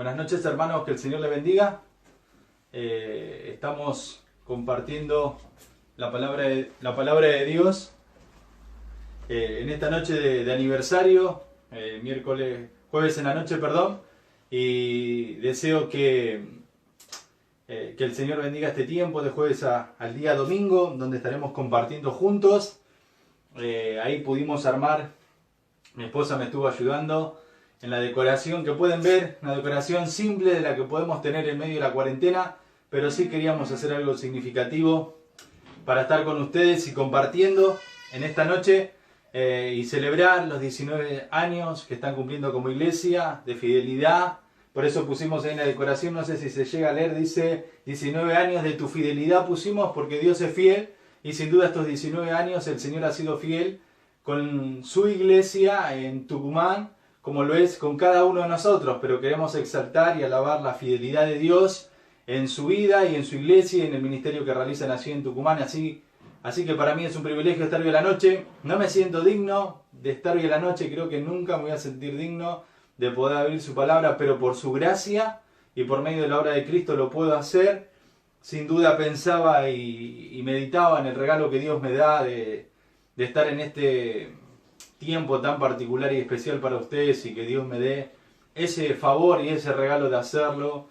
Buenas noches, hermanos, que el Señor les bendiga. Estamos compartiendo la palabra de Dios en esta noche de aniversario, jueves en la noche, perdón, y deseo que el Señor bendiga este tiempo de jueves al día domingo, donde estaremos compartiendo juntos. Ahí pudimos armar, mi esposa me estuvo ayudando en la decoración que pueden ver, una decoración simple de la que podemos tener en medio de la cuarentena, pero sí queríamos hacer algo significativo para estar con ustedes y compartiendo en esta noche y celebrar los 19 años que están cumpliendo como iglesia de fidelidad. Por eso pusimos ahí en la decoración, no sé si se llega a leer, dice 19 años de tu fidelidad pusimos, porque Dios es fiel y sin duda estos 19 años el Señor ha sido fiel con su iglesia en Tucumán, como lo es con cada uno de nosotros, pero queremos exaltar y alabar la fidelidad de Dios en su vida y en su iglesia y en el ministerio que realizan allí en Tucumán. Así que para mí es un privilegio estar hoy a la noche. No me siento digno de estar hoy a la noche, creo que nunca me voy a sentir digno de poder abrir su palabra, pero por su gracia y por medio de la obra de Cristo lo puedo hacer. Sin duda pensaba y meditaba en el regalo que Dios me da de estar en este tiempo tan particular y especial para ustedes, y que Dios me dé ese favor y ese regalo de hacerlo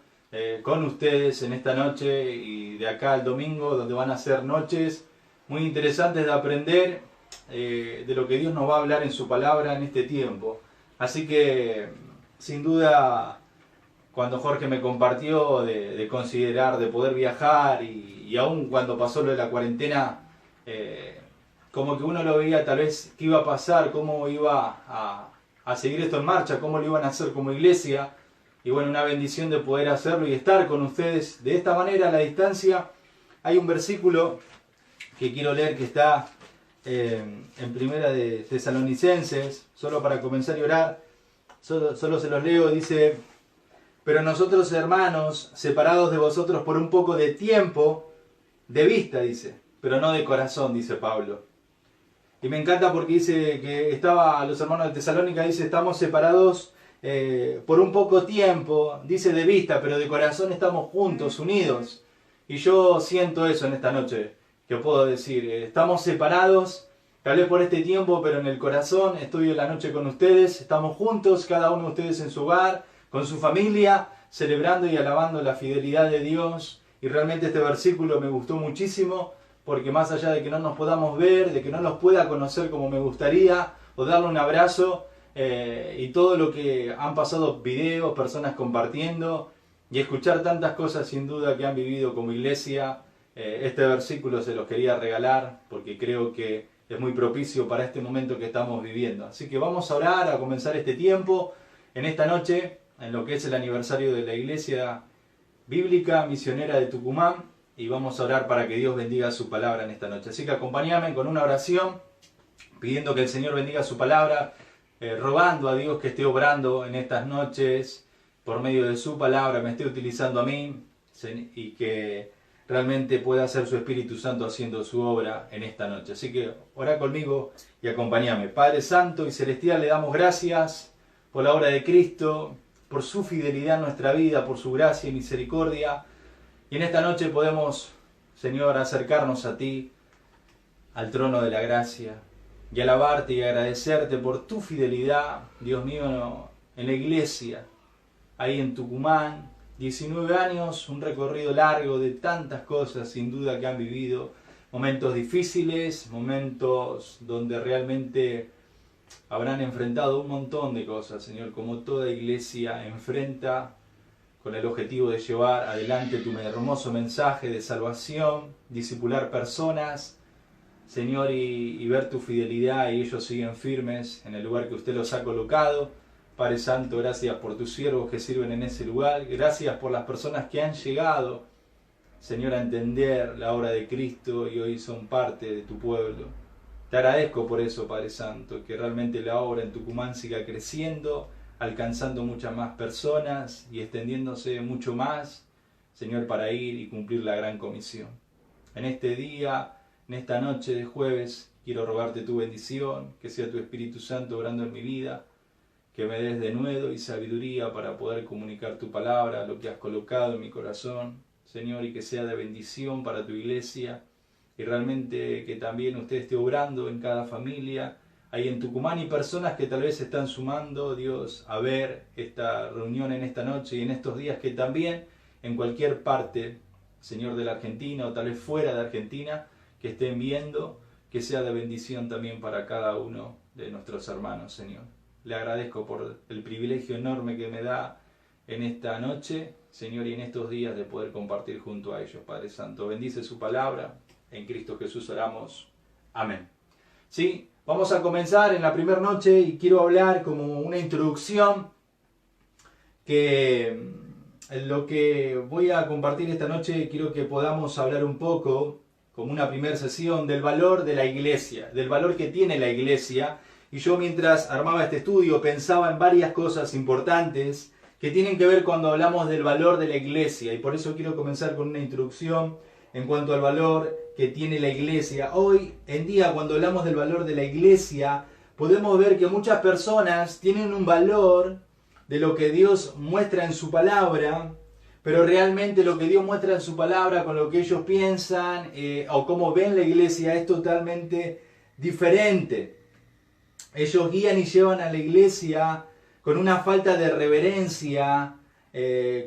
con ustedes en esta noche y de acá al domingo, donde van a ser noches muy interesantes de aprender de lo que Dios nos va a hablar en su palabra en este tiempo. Así que sin duda, cuando Jorge me compartió de considerar, de poder viajar y aún cuando pasó lo de la cuarentena, como que uno lo veía tal vez qué iba a pasar, cómo iba a seguir esto en marcha, cómo lo iban a hacer como iglesia. Y bueno, una bendición de poder hacerlo y estar con ustedes de esta manera a la distancia. Hay un versículo que quiero leer que está en Primera de Tesalonicenses, solo para comenzar y orar. Solo se los leo, dice: pero nosotros, hermanos, separados de vosotros por un poco de tiempo, de vista, dice, pero no de corazón, dice Pablo. Y me encanta porque dice que los hermanos de Tesalónica, dice, estamos separados por un poco tiempo, dice de vista, pero de corazón estamos juntos, unidos. Y yo siento eso en esta noche, que puedo decir, estamos separados, tal vez por este tiempo, pero en el corazón estoy en la noche con ustedes, estamos juntos, cada uno de ustedes en su hogar, con su familia, celebrando y alabando la fidelidad de Dios. Y realmente este versículo me gustó muchísimo, porque más allá de que no nos podamos ver, de que no nos pueda conocer como me gustaría, o darle un abrazo, y todo lo que han pasado videos, personas compartiendo, y escuchar tantas cosas sin duda que han vivido como iglesia, este versículo se los quería regalar, porque creo que es muy propicio para este momento que estamos viviendo. Así que vamos a orar, a comenzar este tiempo, en esta noche, en lo que es el aniversario de la Iglesia Bíblica Misionera de Tucumán, y vamos a orar para que Dios bendiga su palabra en esta noche. Así que acompáñame con una oración, pidiendo que el Señor bendiga su palabra, rogando a Dios que esté obrando en estas noches, por medio de su palabra, me esté utilizando a mí, y que realmente pueda ser su Espíritu Santo haciendo su obra en esta noche. Así que ora conmigo y acompáñame. Padre Santo y Celestial, le damos gracias por la obra de Cristo, por su fidelidad en nuestra vida, por su gracia y misericordia. Y en esta noche podemos, Señor, acercarnos a ti, al trono de la gracia, y alabarte y agradecerte por tu fidelidad, Dios mío, en la iglesia, ahí en Tucumán. 19 años, un recorrido largo de tantas cosas, sin duda, que han vivido. Momentos difíciles, momentos donde realmente habrán enfrentado un montón de cosas, Señor, como toda iglesia enfrenta, con el objetivo de llevar adelante tu hermoso mensaje de salvación, discipular personas, Señor, y ver tu fidelidad, y ellos siguen firmes en el lugar que usted los ha colocado. Padre Santo, gracias por tus siervos que sirven en ese lugar, gracias por las personas que han llegado, Señor, a entender la obra de Cristo y hoy son parte de tu pueblo. Te agradezco por eso, Padre Santo, que realmente la obra en Tucumán siga creciendo, alcanzando muchas más personas y extendiéndose mucho más, Señor, para ir y cumplir la gran comisión. En este día, en esta noche de jueves, quiero rogarte tu bendición, que sea tu Espíritu Santo obrando en mi vida, que me des denuedo y sabiduría para poder comunicar tu palabra, lo que has colocado en mi corazón, Señor, y que sea de bendición para tu iglesia, y realmente que también usted esté obrando en cada familia, ahí en Tucumán, y personas que tal vez se están sumando, Dios, a ver esta reunión en esta noche y en estos días, que también en cualquier parte, Señor, de la Argentina o tal vez fuera de Argentina, que estén viendo, que sea de bendición también para cada uno de nuestros hermanos, Señor. Le agradezco por el privilegio enorme que me da en esta noche, Señor, y en estos días de poder compartir junto a ellos, Padre Santo. Bendice su palabra, en Cristo Jesús oramos. Amén. Sí, vamos a comenzar en la primera noche y quiero hablar como una introducción que lo que voy a compartir esta noche quiero que podamos hablar un poco, como una primera sesión, del valor de la iglesia, del valor que tiene la iglesia. Y yo mientras armaba este estudio pensaba en varias cosas importantes que tienen que ver cuando hablamos del valor de la iglesia. Y por eso quiero comenzar con una introducción en cuanto al valor que tiene la iglesia. Hoy en día, cuando hablamos del valor de la iglesia, podemos ver que muchas personas tienen un valor de lo que Dios muestra en su palabra, pero realmente lo que Dios muestra en su palabra con lo que ellos piensan o cómo ven la iglesia es totalmente diferente. Ellos guían y llevan a la iglesia con una falta de reverencia,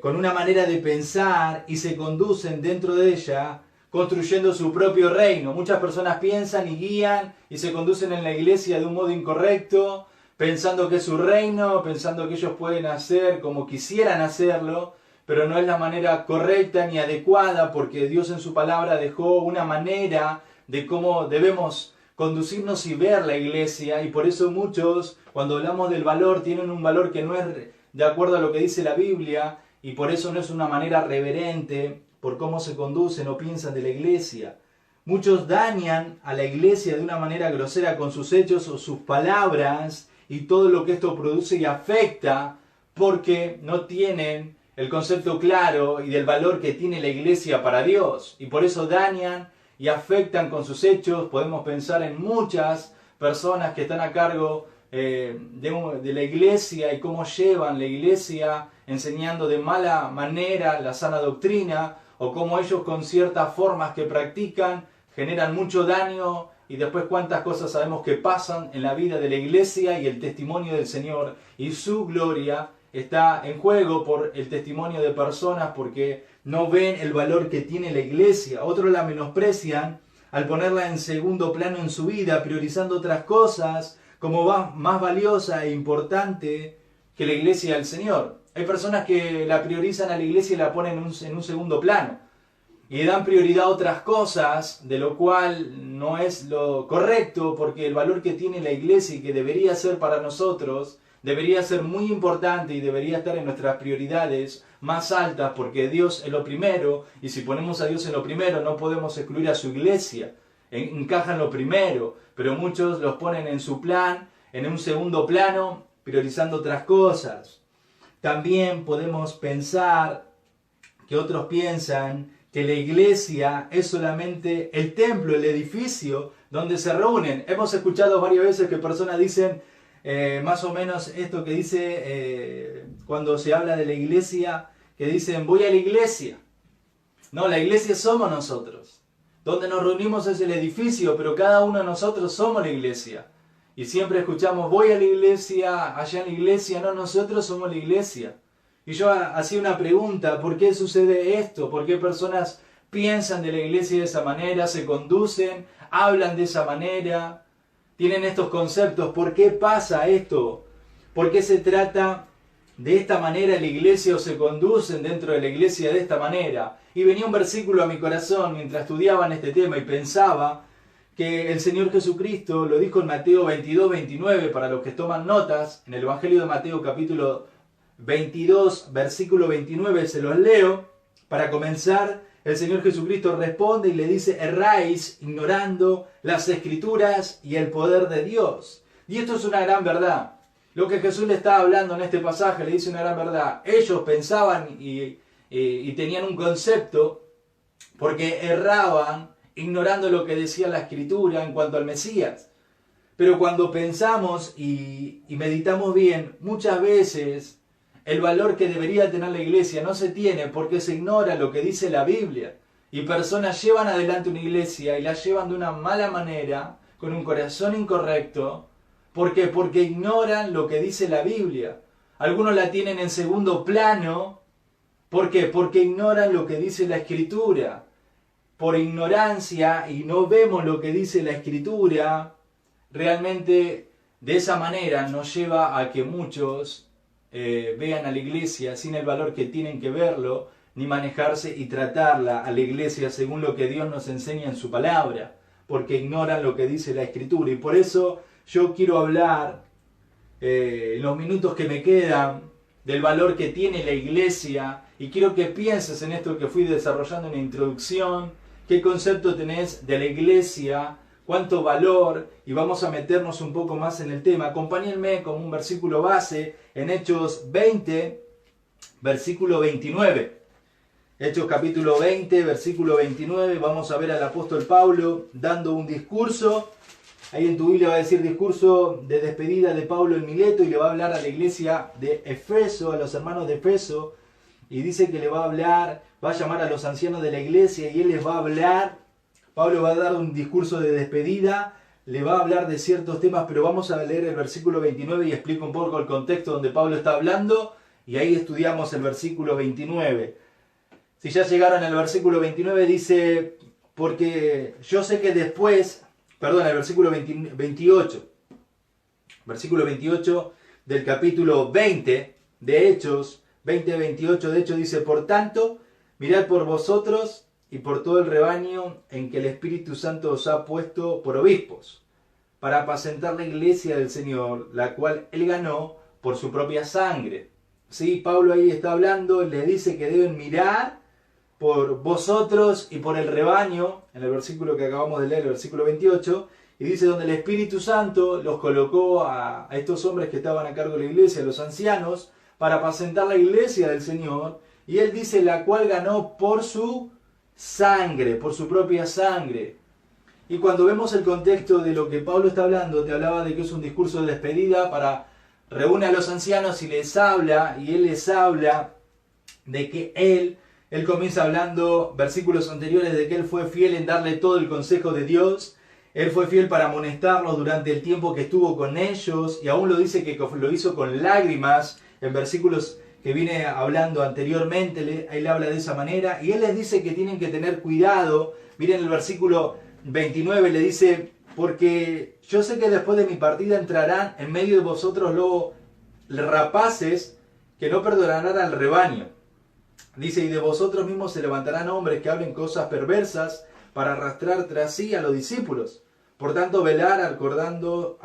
con una manera de pensar, y se conducen dentro de ella construyendo su propio reino. Muchas personas piensan y guían y se conducen en la iglesia de un modo incorrecto, pensando que es su reino, pensando que ellos pueden hacer como quisieran hacerlo, pero no es la manera correcta ni adecuada, porque Dios en su palabra dejó una manera de cómo debemos conducirnos y ver la iglesia, y por eso muchos, cuando hablamos del valor, tienen un valor que no es de acuerdo a lo que dice la Biblia, y por eso no es una manera reverente por cómo se conducen o piensan de la iglesia. Muchos dañan a la iglesia de una manera grosera con sus hechos o sus palabras, y todo lo que esto produce y afecta, porque no tienen el concepto claro y del valor que tiene la iglesia para Dios, y por eso dañan y afectan con sus hechos. Podemos pensar en muchas personas que están a cargo de la iglesia y cómo llevan la iglesia enseñando de mala manera la sana doctrina, o cómo ellos con ciertas formas que practican generan mucho daño, y después cuántas cosas sabemos que pasan en la vida de la iglesia, y el testimonio del Señor y su gloria está en juego por el testimonio de personas, porque no ven el valor que tiene la iglesia. Otros la menosprecian al ponerla en segundo plano en su vida, priorizando otras cosas como más valiosa e importante que la iglesia del Señor. Hay personas que la priorizan a la iglesia y la ponen en un segundo plano, y le dan prioridad a otras cosas, de lo cual no es lo correcto, porque el valor que tiene la iglesia y que debería ser para nosotros debería ser muy importante y debería estar en nuestras prioridades más altas, porque Dios es lo primero, y si ponemos a Dios en lo primero no podemos excluir a su iglesia. Encajan lo primero, pero muchos los ponen en su plan, en un segundo plano, priorizando otras cosas. También podemos pensar que otros piensan que la iglesia es solamente el templo, el edificio donde se reúnen. Hemos escuchado varias veces que personas dicen más o menos esto que dice cuando se habla de la iglesia, que dicen voy a la iglesia. No, la iglesia somos nosotros. Donde nos reunimos es el edificio, pero cada uno de nosotros somos la iglesia. Y siempre escuchamos voy a la iglesia, allá en la iglesia. No, nosotros somos la iglesia. Y yo hacía una pregunta: ¿por qué sucede esto? ¿Por qué personas piensan de la iglesia de esa manera, se conducen, hablan de esa manera, tienen estos conceptos? ¿Por qué pasa esto? ¿Por qué se trata de esta manera la iglesia, o se conducen dentro de la iglesia de esta manera? Y venía un versículo a mi corazón mientras estudiaba en este tema y pensaba que el Señor Jesucristo lo dijo en Mateo 22, 29, para los que toman notas, en el Evangelio de Mateo capítulo 22, versículo 29, se los leo. Para comenzar, el Señor Jesucristo responde y le dice: erráis ignorando las Escrituras y el poder de Dios. Y esto es una gran verdad. Lo que Jesús le está hablando en este pasaje le dice una gran verdad. Ellos pensaban y tenían un concepto, porque erraban ignorando lo que decía la Escritura en cuanto al Mesías. Pero cuando pensamos y meditamos bien, muchas veces el valor que debería tener la iglesia no se tiene porque se ignora lo que dice la Biblia. Y personas llevan adelante una iglesia y la llevan de una mala manera, con un corazón incorrecto. ¿Por qué? Porque ignoran lo que dice la Biblia. Algunos la tienen en segundo plano. ¿Por qué? Porque ignoran lo que dice la Escritura. Por ignorancia y no vemos lo que dice la Escritura, realmente de esa manera nos lleva a que muchos vean a la iglesia sin el valor que tienen que verlo, ni manejarse y tratarla a la iglesia según lo que Dios nos enseña en su palabra, porque ignoran lo que dice la Escritura. Y por eso yo quiero hablar en los minutos que me quedan del valor que tiene la iglesia, y quiero que pienses en esto que fui desarrollando en la introducción, qué concepto tenés de la iglesia, cuánto valor, y vamos a meternos un poco más en el tema. Acompáñenme con un versículo base en Hechos 20, versículo 29. Hechos capítulo 20, versículo 29, vamos a ver al apóstol Pablo dando un discurso. Ahí en tu Biblia va a decir discurso de despedida de Pablo en Mileto, y le va a hablar a la iglesia de Efeso, a los hermanos de Efeso, y dice que le va a hablar, va a llamar a los ancianos de la iglesia y él les va a hablar. Pablo va a dar un discurso de despedida, le va a hablar de ciertos temas, pero vamos a leer el versículo 29 y explico un poco el contexto donde Pablo está hablando, y ahí estudiamos el versículo 29. Si ya llegaron al versículo 29, dice, porque yo sé que después, perdón, el versículo 28, versículo 28 del capítulo 20 de Hechos, 20-28 de Hechos dice, por tanto, mirad por vosotros y por todo el rebaño en que el Espíritu Santo os ha puesto por obispos, para apacentar la iglesia del Señor, la cual Él ganó por su propia sangre. Sí, Pablo ahí está hablando, le dice que deben mirar por vosotros y por el rebaño, en el versículo que acabamos de leer, el versículo 28, y dice donde el Espíritu Santo los colocó a estos hombres que estaban a cargo de la iglesia, los ancianos, para apacentar la iglesia del Señor, y él dice la cual ganó por su sangre, por su propia sangre. Y cuando vemos el contexto de lo que Pablo está hablando, te hablaba de que es un discurso de despedida para reúne a los ancianos y les habla, y él les habla de que él comienza hablando, versículos anteriores, de que él fue fiel en darle todo el consejo de Dios, él fue fiel para amonestarlos durante el tiempo que estuvo con ellos, y aún lo dice que lo hizo con lágrimas, en versículos que viene hablando anteriormente, él habla de esa manera, y él les dice que tienen que tener cuidado. Miren el versículo 29, le dice, porque yo sé que después de mi partida entrarán en medio de vosotros luego rapaces que no perdonarán al rebaño. Dice, y de vosotros mismos se levantarán hombres que hablen cosas perversas para arrastrar tras sí a los discípulos. Por tanto, velar acordándoos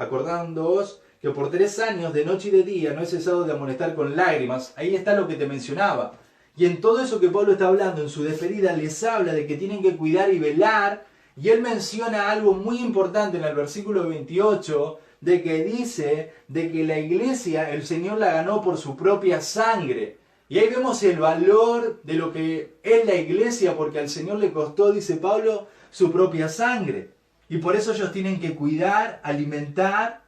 que por 3 años, de noche y de día, no he cesado de amonestar con lágrimas. Ahí está lo que te mencionaba. Y en todo eso que Pablo está hablando, en su despedida, les habla de que tienen que cuidar y velar. Y él menciona algo muy importante en el versículo 28, de que dice de que la iglesia, el Señor la ganó por su propia sangre. Y ahí vemos el valor de lo que es la iglesia, porque al Señor le costó, dice Pablo, su propia sangre. Y por eso ellos tienen que cuidar, alimentar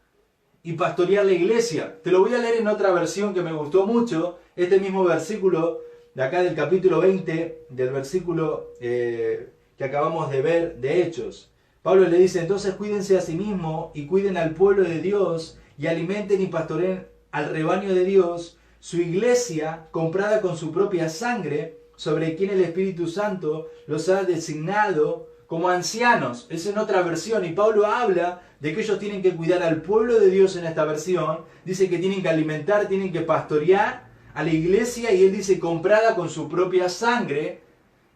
y pastorear la iglesia. Te lo voy a leer en otra versión que me gustó mucho, este mismo versículo de acá del capítulo 20, del versículo que acabamos de ver de Hechos. Pablo le dice, entonces cuídense a sí mismos y cuiden al pueblo de Dios y alimenten y pastoreen al rebaño de Dios, su iglesia comprada con su propia sangre, sobre quien el Espíritu Santo los ha designado como ancianos. Es en otra versión, y Pablo habla de que ellos tienen que cuidar al pueblo de Dios en esta versión. Dice que tienen que alimentar, tienen que pastorear a la iglesia, y él dice comprada con su propia sangre.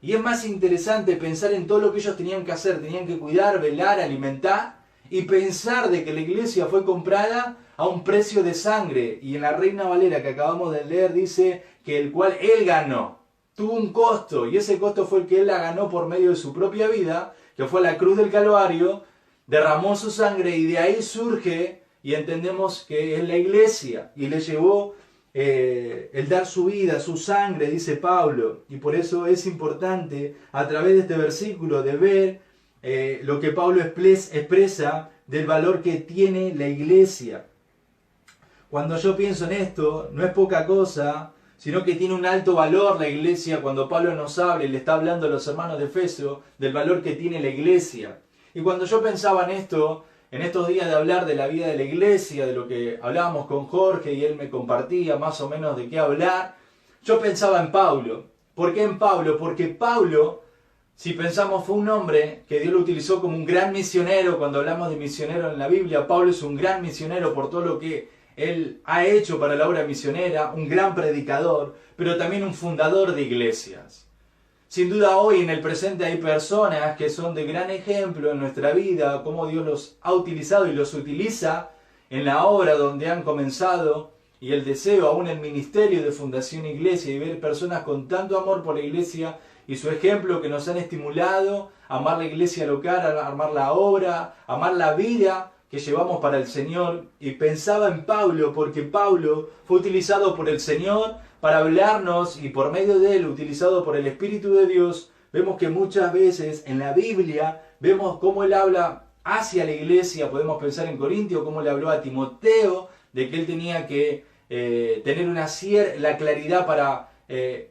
Y es más interesante pensar en todo lo que ellos tenían que hacer. Tenían que cuidar, velar, alimentar, y pensar de que la iglesia fue comprada a un precio de sangre. Y en la Reina Valera que acabamos de leer dice que el cual él ganó. Tuvo un costo, y ese costo fue el que él la ganó por medio de su propia vida, que fue la cruz del Calvario, derramó su sangre, y de ahí surge, y entendemos que es la iglesia, y le llevó el dar su vida, su sangre, dice Pablo. Y por eso es importante, a través de este versículo, de ver lo que Pablo expresa del valor que tiene la iglesia. Cuando yo pienso en esto, no es poca cosa, sino que tiene un alto valor la iglesia. Cuando Pablo nos habla y le está hablando a los hermanos de Efeso del valor que tiene la iglesia. Y cuando yo pensaba en esto, en estos días de hablar de la vida de la iglesia, de lo que hablábamos con Jorge y él me compartía más o menos de qué hablar, yo pensaba en Pablo. ¿Por qué en Pablo? Porque Pablo, si pensamos, fue un hombre que Dios lo utilizó como un gran misionero. Cuando hablamos de misionero en la Biblia, Pablo es un gran misionero por todo lo que él ha hecho para la obra misionera, un gran predicador, pero también un fundador de iglesias. Sin duda hoy en el presente hay personas que son de gran ejemplo en nuestra vida, cómo Dios los ha utilizado y los utiliza en la obra donde han comenzado, y el deseo aún el ministerio de Fundación Iglesia, y ver personas con tanto amor por la iglesia y su ejemplo que nos han estimulado a amar la iglesia local, a amar la obra, a amar la vida que llevamos para el Señor. Y pensaba en Pablo porque Pablo fue utilizado por el Señor para hablarnos, y por medio de él, utilizado por el Espíritu de Dios, vemos que muchas veces en la Biblia vemos cómo él habla hacia la iglesia. Podemos pensar en Corintio, cómo le habló a Timoteo, de que él tenía que tener la claridad para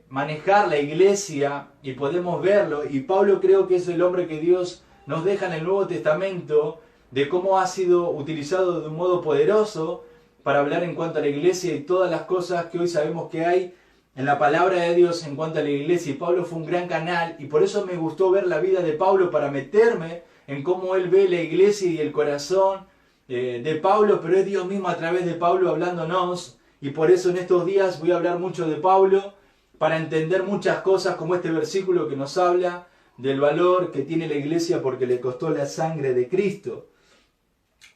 manejar la iglesia, y podemos verlo. Y Pablo creo que es el hombre que Dios nos deja en el Nuevo Testamento, de cómo ha sido utilizado de un modo poderoso para hablar en cuanto a la iglesia y todas las cosas que hoy sabemos que hay en la palabra de Dios en cuanto a la iglesia. Y Pablo fue un gran canal, y por eso me gustó ver la vida de Pablo, para meterme en cómo él ve la iglesia y el corazón de Pablo, pero es Dios mismo a través de Pablo hablándonos. Y por eso en estos días voy a hablar mucho de Pablo, para entender muchas cosas, como este versículo que nos habla del valor que tiene la iglesia porque le costó la sangre de Cristo.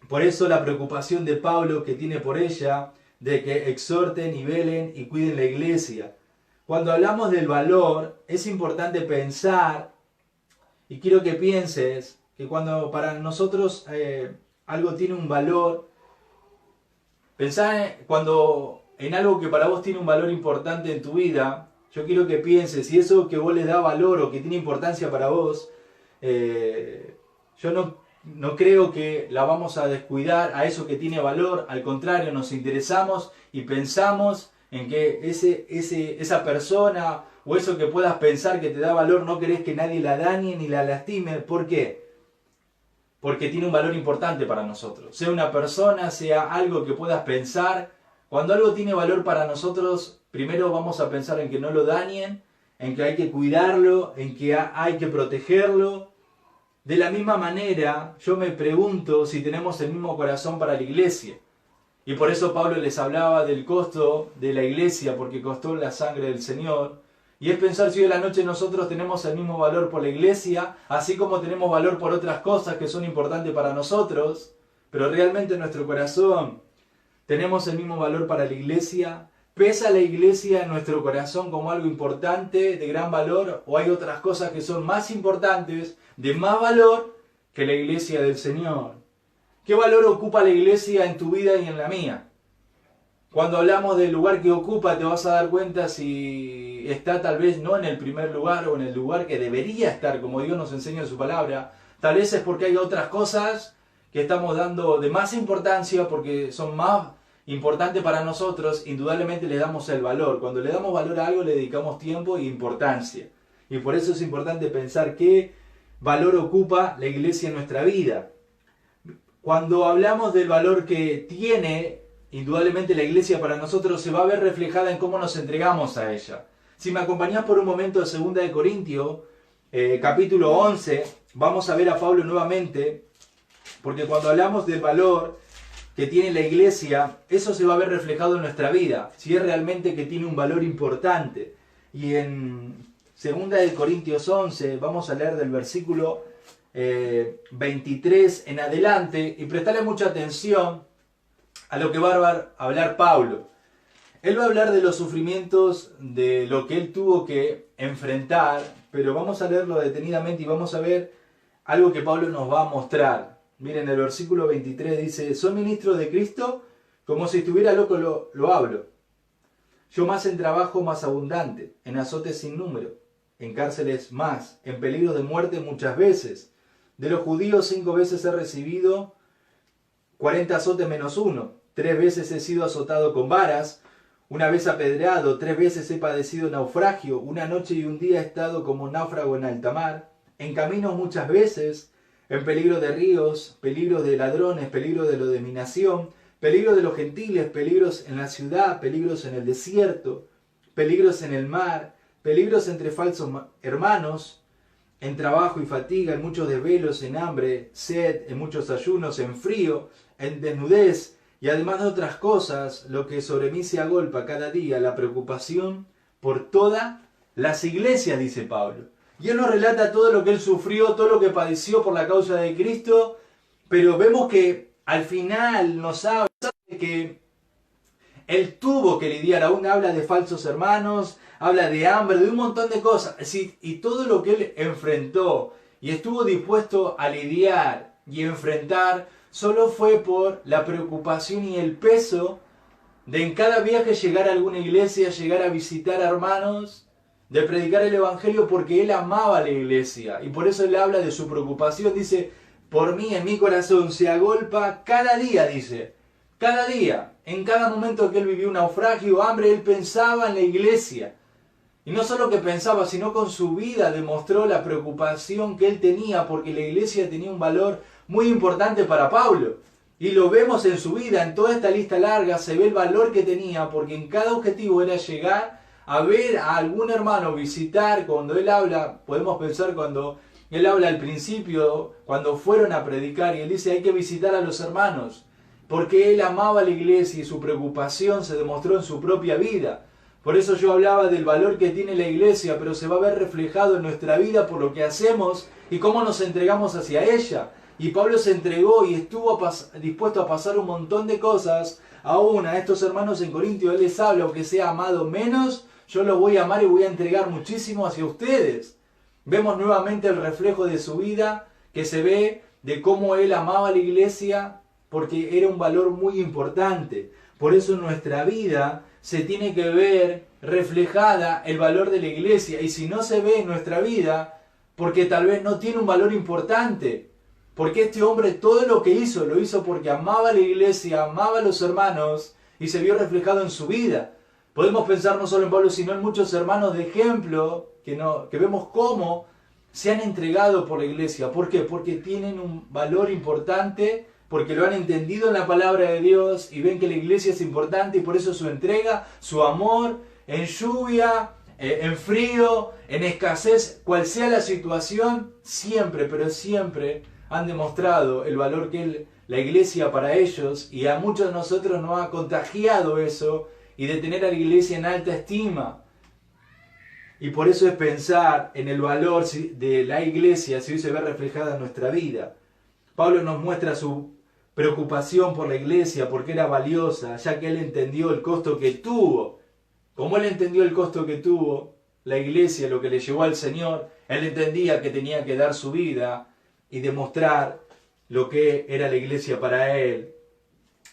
Por eso la preocupación de Pablo que tiene por ella, de que exhorten y velen y cuiden la iglesia. Cuando hablamos del valor, es importante pensar, y quiero que pienses, que cuando para nosotros algo tiene un valor, pensá cuando en algo que para vos tiene un valor importante en tu vida. Yo quiero que pienses, si eso que vos le da valor o que tiene importancia para vos, yo no creo que la vamos a descuidar a eso que tiene valor. Al contrario, nos interesamos y pensamos en que esa persona o eso que puedas pensar que te da valor, no querés que nadie la dañe ni la lastime. ¿Por qué? Porque tiene un valor importante para nosotros. Sea una persona, sea algo que puedas pensar. Cuando algo tiene valor para nosotros, primero vamos a pensar en que no lo dañen, en que hay que cuidarlo, en que hay que protegerlo. De la misma manera, yo me pregunto si tenemos el mismo corazón para la iglesia. Y por eso Pablo les hablaba del costo de la iglesia, porque costó la sangre del Señor. Y es pensar si hoy en la noche nosotros tenemos el mismo valor por la iglesia, así como tenemos valor por otras cosas que son importantes para nosotros, pero realmente en nuestro corazón tenemos el mismo valor para la iglesia. ¿Pesa la iglesia en nuestro corazón como algo importante, de gran valor? ¿O hay otras cosas que son más importantes, de más valor, que la iglesia del Señor? ¿Qué valor ocupa la iglesia en tu vida y en la mía? Cuando hablamos del lugar que ocupa, te vas a dar cuenta si está tal vez no en el primer lugar o en el lugar que debería estar, como Dios nos enseña en su palabra. Tal vez es porque hay otras cosas que estamos dando de más importancia, porque son más importante para nosotros. Indudablemente le damos el valor. Cuando le damos valor a algo, le dedicamos tiempo e importancia. Y por eso es importante pensar qué valor ocupa la iglesia en nuestra vida. Cuando hablamos del valor que tiene, indudablemente la iglesia para nosotros, se va a ver reflejada en cómo nos entregamos a ella. Si me acompañás por un momento a 2 de Corintios, capítulo 11, vamos a ver a Pablo nuevamente, porque cuando hablamos del valor que tiene la iglesia, eso se va a ver reflejado en nuestra vida, si es realmente que tiene un valor importante. Y en 2 de Corintios 11 vamos a leer del versículo 23 en adelante, y prestarle mucha atención a lo que va a hablar Pablo. Él va a hablar de los sufrimientos, de lo que él tuvo que enfrentar, pero vamos a leerlo detenidamente y vamos a ver algo que Pablo nos va a mostrar. Miren, el versículo 23 dice: «Soy ministro de Cristo, como si estuviera loco lo hablo. Yo más en trabajo más abundante, en azotes sin número, en cárceles más, en peligros de muerte muchas veces. De los judíos 5 veces he recibido 40 azotes menos uno. 3 veces he sido azotado con varas, 1 vez apedreado, 3 veces he padecido naufragio, 1 noche y 1 día he estado como náufrago en alta mar, en caminos muchas veces, en peligro de ríos, peligro de ladrones, peligro de lo de mi nación, peligro de los gentiles, peligros en la ciudad, peligros en el desierto, peligros en el mar, peligros entre falsos hermanos, en trabajo y fatiga, en muchos desvelos, en hambre, sed, en muchos ayunos, en frío, en desnudez, y además de otras cosas, lo que sobre mí se agolpa cada día, la preocupación por todas las iglesias, dice Pablo. Y él nos relata todo lo que él sufrió, todo lo que padeció por la causa de Cristo, pero vemos que al final nos habla de que él tuvo que lidiar, aún habla de falsos hermanos, habla de hambre, de un montón de cosas, y todo lo que él enfrentó y estuvo dispuesto a lidiar y enfrentar, solo fue por la preocupación y el peso de en cada viaje llegar a alguna iglesia, llegar a visitar a hermanos, de predicar el evangelio, porque él amaba a la iglesia, y por eso él habla de su preocupación, dice, por mí en mi corazón se agolpa cada día, dice, cada día, en cada momento que él vivió un naufragio, hambre, él pensaba en la iglesia. Y no solo que pensaba, sino con su vida demostró la preocupación que él tenía, porque la iglesia tenía un valor muy importante para Pablo. Y lo vemos en su vida, en toda esta lista larga, se ve el valor que tenía, porque en cada objetivo era llegar a ver a algún hermano, visitar. Cuando él habla, podemos pensar cuando él habla al principio, cuando fueron a predicar, y él dice, hay que visitar a los hermanos, porque él amaba a la iglesia y su preocupación se demostró en su propia vida. Por eso yo hablaba del valor que tiene la iglesia, pero se va a ver reflejado en nuestra vida por lo que hacemos y cómo nos entregamos hacia ella. Y Pablo se entregó y estuvo dispuesto a pasar un montón de cosas aún a estos hermanos en Corintio. Él les habla, aunque sea amado menos, yo los voy a amar y voy a entregar muchísimo hacia ustedes. Vemos nuevamente el reflejo de su vida, que se ve de cómo él amaba a la iglesia, porque era un valor muy importante. Por eso en nuestra vida se tiene que ver reflejada el valor de la iglesia. Y si no se ve en nuestra vida, porque tal vez no tiene un valor importante. Porque este hombre todo lo que hizo, lo hizo porque amaba a la iglesia, amaba a los hermanos, y se vio reflejado en su vida. Podemos pensar no solo en Pablo, sino en muchos hermanos de ejemplo, que vemos cómo se han entregado por la iglesia. ¿Por qué? Porque tienen un valor importante, porque lo han entendido en la palabra de Dios y ven que la iglesia es importante, y por eso su entrega, su amor, en lluvia, en frío, en escasez, cual sea la situación, siempre, pero siempre han demostrado el valor que la iglesia para ellos, y a muchos de nosotros nos ha contagiado eso, y de tener a la iglesia en alta estima. Y por eso es pensar en el valor de la iglesia si hoy se ve reflejada en nuestra vida. Pablo nos muestra su preocupación por la iglesia, porque era valiosa, ya que él entendió el costo que tuvo. Como él entendió el costo que tuvo la iglesia, lo que le llevó al Señor, él entendía que tenía que dar su vida y demostrar lo que era la iglesia para él.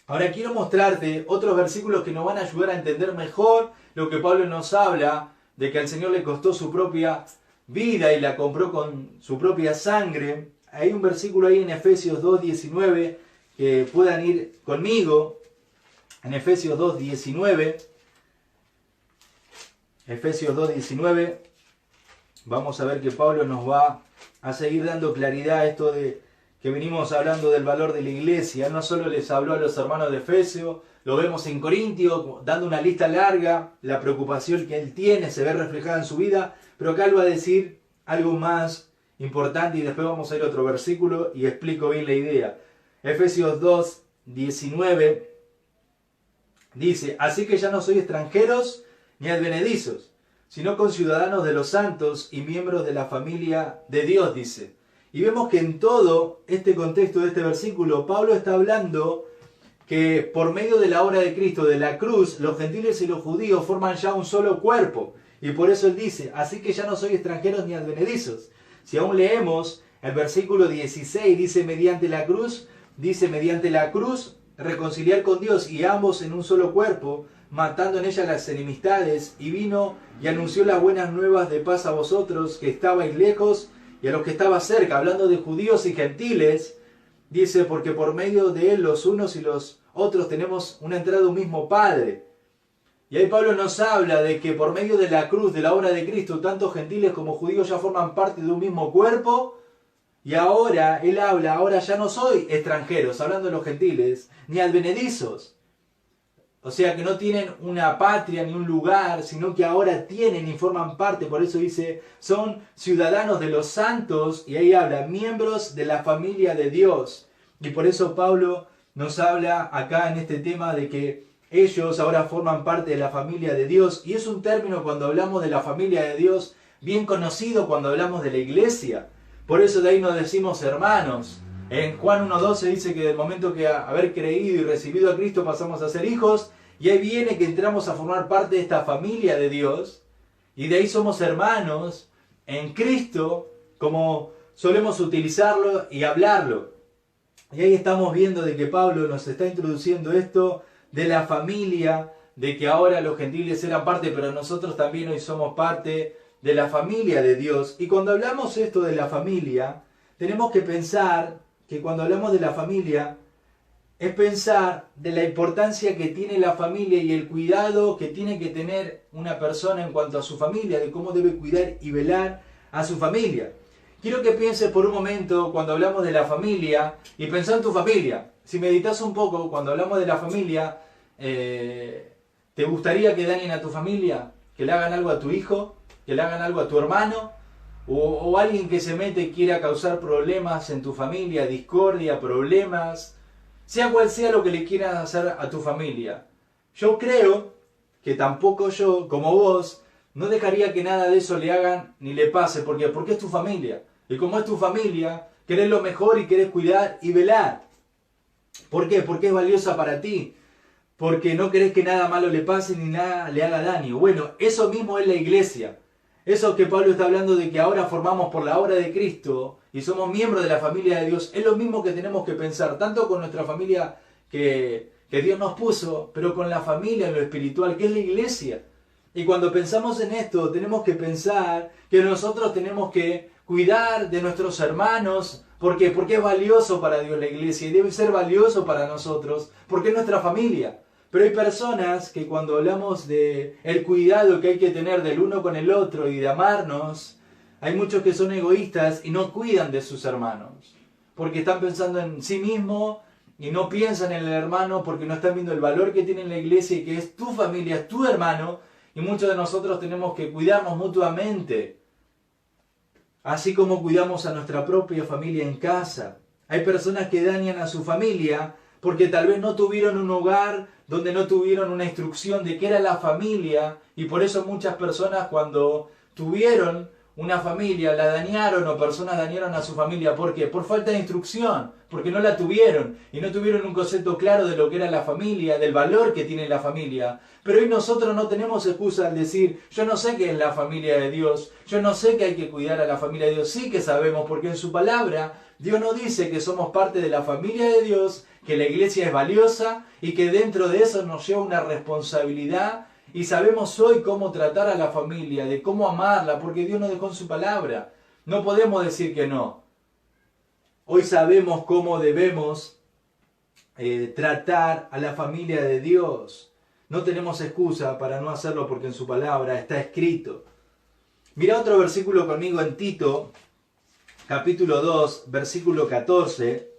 Ahora quiero mostrarte otros versículos que nos van a ayudar a entender mejor lo que Pablo nos habla, de que al Señor le costó su propia vida y la compró con su propia sangre. Hay un versículo ahí en Efesios 2:19, que puedan ir conmigo, en Efesios 2:19. Efesios 2:19, vamos a ver que Pablo nos va a seguir dando claridad a esto de que venimos hablando del valor de la iglesia. No solo les habló a los hermanos de Efesio, lo vemos en Corintio, dando una lista larga, la preocupación que él tiene se ve reflejada en su vida, pero acá él va a decir algo más importante, y después vamos a ir a otro versículo y explico bien la idea. Efesios 2:19 dice, así que ya no sois extranjeros ni advenedizos, sino conciudadanos de los santos y miembros de la familia de Dios, dice. Y vemos que en todo este contexto de este versículo, Pablo está hablando que por medio de la obra de Cristo, de la cruz, los gentiles y los judíos forman ya un solo cuerpo. Y por eso él dice, así que ya no sois extranjeros ni advenedizos. Si aún leemos el versículo 16, dice mediante la cruz reconciliar con Dios, y ambos en un solo cuerpo, matando en ella las enemistades, y vino y anunció las buenas nuevas de paz a vosotros que estabais lejos, y a los que estaban cerca, hablando de judíos y gentiles, dice, porque por medio de él los unos y los otros tenemos una entrada a un mismo Padre. Y ahí Pablo nos habla de que por medio de la cruz, de la obra de Cristo, tanto gentiles como judíos ya forman parte de un mismo cuerpo. Y ahora él habla, ahora ya no soy extranjeros, hablando de los gentiles, ni advenedizos. O sea que no tienen una patria ni un lugar, sino que ahora tienen y forman parte, por eso dice, son ciudadanos de los santos, y ahí habla, miembros de la familia de Dios. Y por eso Pablo nos habla acá en este tema de que ellos ahora forman parte de la familia de Dios, y es un término cuando hablamos de la familia de Dios, bien conocido cuando hablamos de la iglesia. Por eso de ahí nos decimos hermanos. En Juan 1.12 dice que del momento que haber creído y recibido a Cristo pasamos a ser hijos, y ahí viene que entramos a formar parte de esta familia de Dios, y de ahí somos hermanos en Cristo, como solemos utilizarlo y hablarlo. Y ahí estamos viendo de que Pablo nos está introduciendo esto de la familia, de que ahora los gentiles eran parte, pero nosotros también hoy somos parte de la familia de Dios. Y cuando hablamos esto de la familia, tenemos que pensar que cuando hablamos de la familia, es pensar de la importancia que tiene la familia y el cuidado que tiene que tener una persona en cuanto a su familia, de cómo debe cuidar y velar a su familia. Quiero que pienses por un momento cuando hablamos de la familia y pensá en tu familia. Si meditas un poco, cuando hablamos de la familia, ¿te gustaría que dañen a tu familia? ¿Que le hagan algo a tu hijo? ¿Que le hagan algo a tu hermano? ¿O alguien que se mete y quiera causar problemas en tu familia, discordia, problemas? Sea cual sea lo que le quieras hacer a tu familia. Yo creo que tampoco yo, como vos, no dejaría que nada de eso le hagan ni le pase. ¿Por qué? Porque es tu familia. Y como es tu familia, querés lo mejor y querés cuidar y velar. ¿Por qué? Porque es valiosa para ti. Porque no querés que nada malo le pase ni nada le haga daño. Bueno, eso mismo es la iglesia. Eso que Pablo está hablando de que ahora formamos por la obra de Cristo y somos miembros de la familia de Dios, es lo mismo que tenemos que pensar, tanto con nuestra familia que Dios nos puso, pero con la familia en lo espiritual, que es la iglesia. Y cuando pensamos en esto, tenemos que pensar que nosotros tenemos que cuidar de nuestros hermanos. ¿Por qué? Porque es valioso para Dios la iglesia y debe ser valioso para nosotros, porque es nuestra familia. Pero hay personas que cuando hablamos de el cuidado que hay que tener del uno con el otro y de amarnos, hay muchos que son egoístas y no cuidan de sus hermanos, porque están pensando en sí mismo y no piensan en el hermano porque no están viendo el valor que tiene la iglesia y que es tu familia, es tu hermano, y muchos de nosotros tenemos que cuidarnos mutuamente, así como cuidamos a nuestra propia familia en casa. Hay personas que dañan a su familia porque tal vez no tuvieron un hogar donde no tuvieron una instrucción de qué era la familia, y por eso muchas personas cuando tuvieron una familia la dañaron, o personas dañaron a su familia. ¿Por qué? Por falta de instrucción, porque no la tuvieron y no tuvieron un concepto claro de lo que era la familia, del valor que tiene la familia. Pero hoy nosotros no tenemos excusa al decir, yo no sé qué es la familia de Dios, yo no sé que hay que cuidar a la familia de Dios. Sí que sabemos, porque en su palabra Dios nos dice que somos parte de la familia de Dios, que la iglesia es valiosa y que dentro de eso nos lleva una responsabilidad, y sabemos hoy cómo tratar a la familia, de cómo amarla, porque Dios nos dejó en su palabra. No podemos decir que no. Hoy sabemos cómo debemos tratar a la familia de Dios. No tenemos excusa para no hacerlo porque en su palabra está escrito. Mira otro versículo conmigo en Tito, capítulo 2, versículo 14.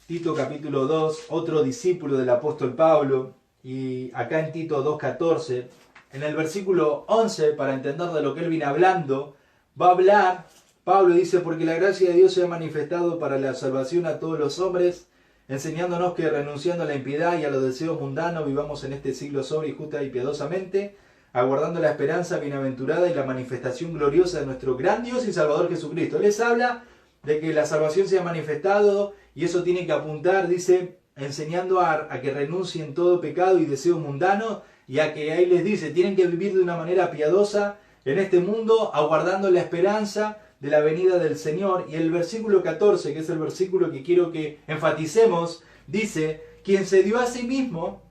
Tito capítulo 2, otro discípulo del apóstol Pablo, y acá en Tito 2.14, en el versículo 11, para entender de lo que él viene hablando, va a hablar, Pablo dice, porque la gracia de Dios se ha manifestado para la salvación a todos los hombres, enseñándonos que renunciando a la impiedad y a los deseos mundanos, vivamos en este siglo sobria y justa y piadosamente, aguardando la esperanza bienaventurada y la manifestación gloriosa de nuestro gran Dios y Salvador Jesucristo. Él les habla de que la salvación se ha manifestado, y eso tiene que apuntar, dice, enseñando a que renuncien todo pecado y deseo mundano, y a que ahí les dice, tienen que vivir de una manera piadosa en este mundo, aguardando la esperanza de la venida del Señor. Y el versículo 14, que es el versículo que quiero que enfaticemos, dice, quien se dio a sí mismo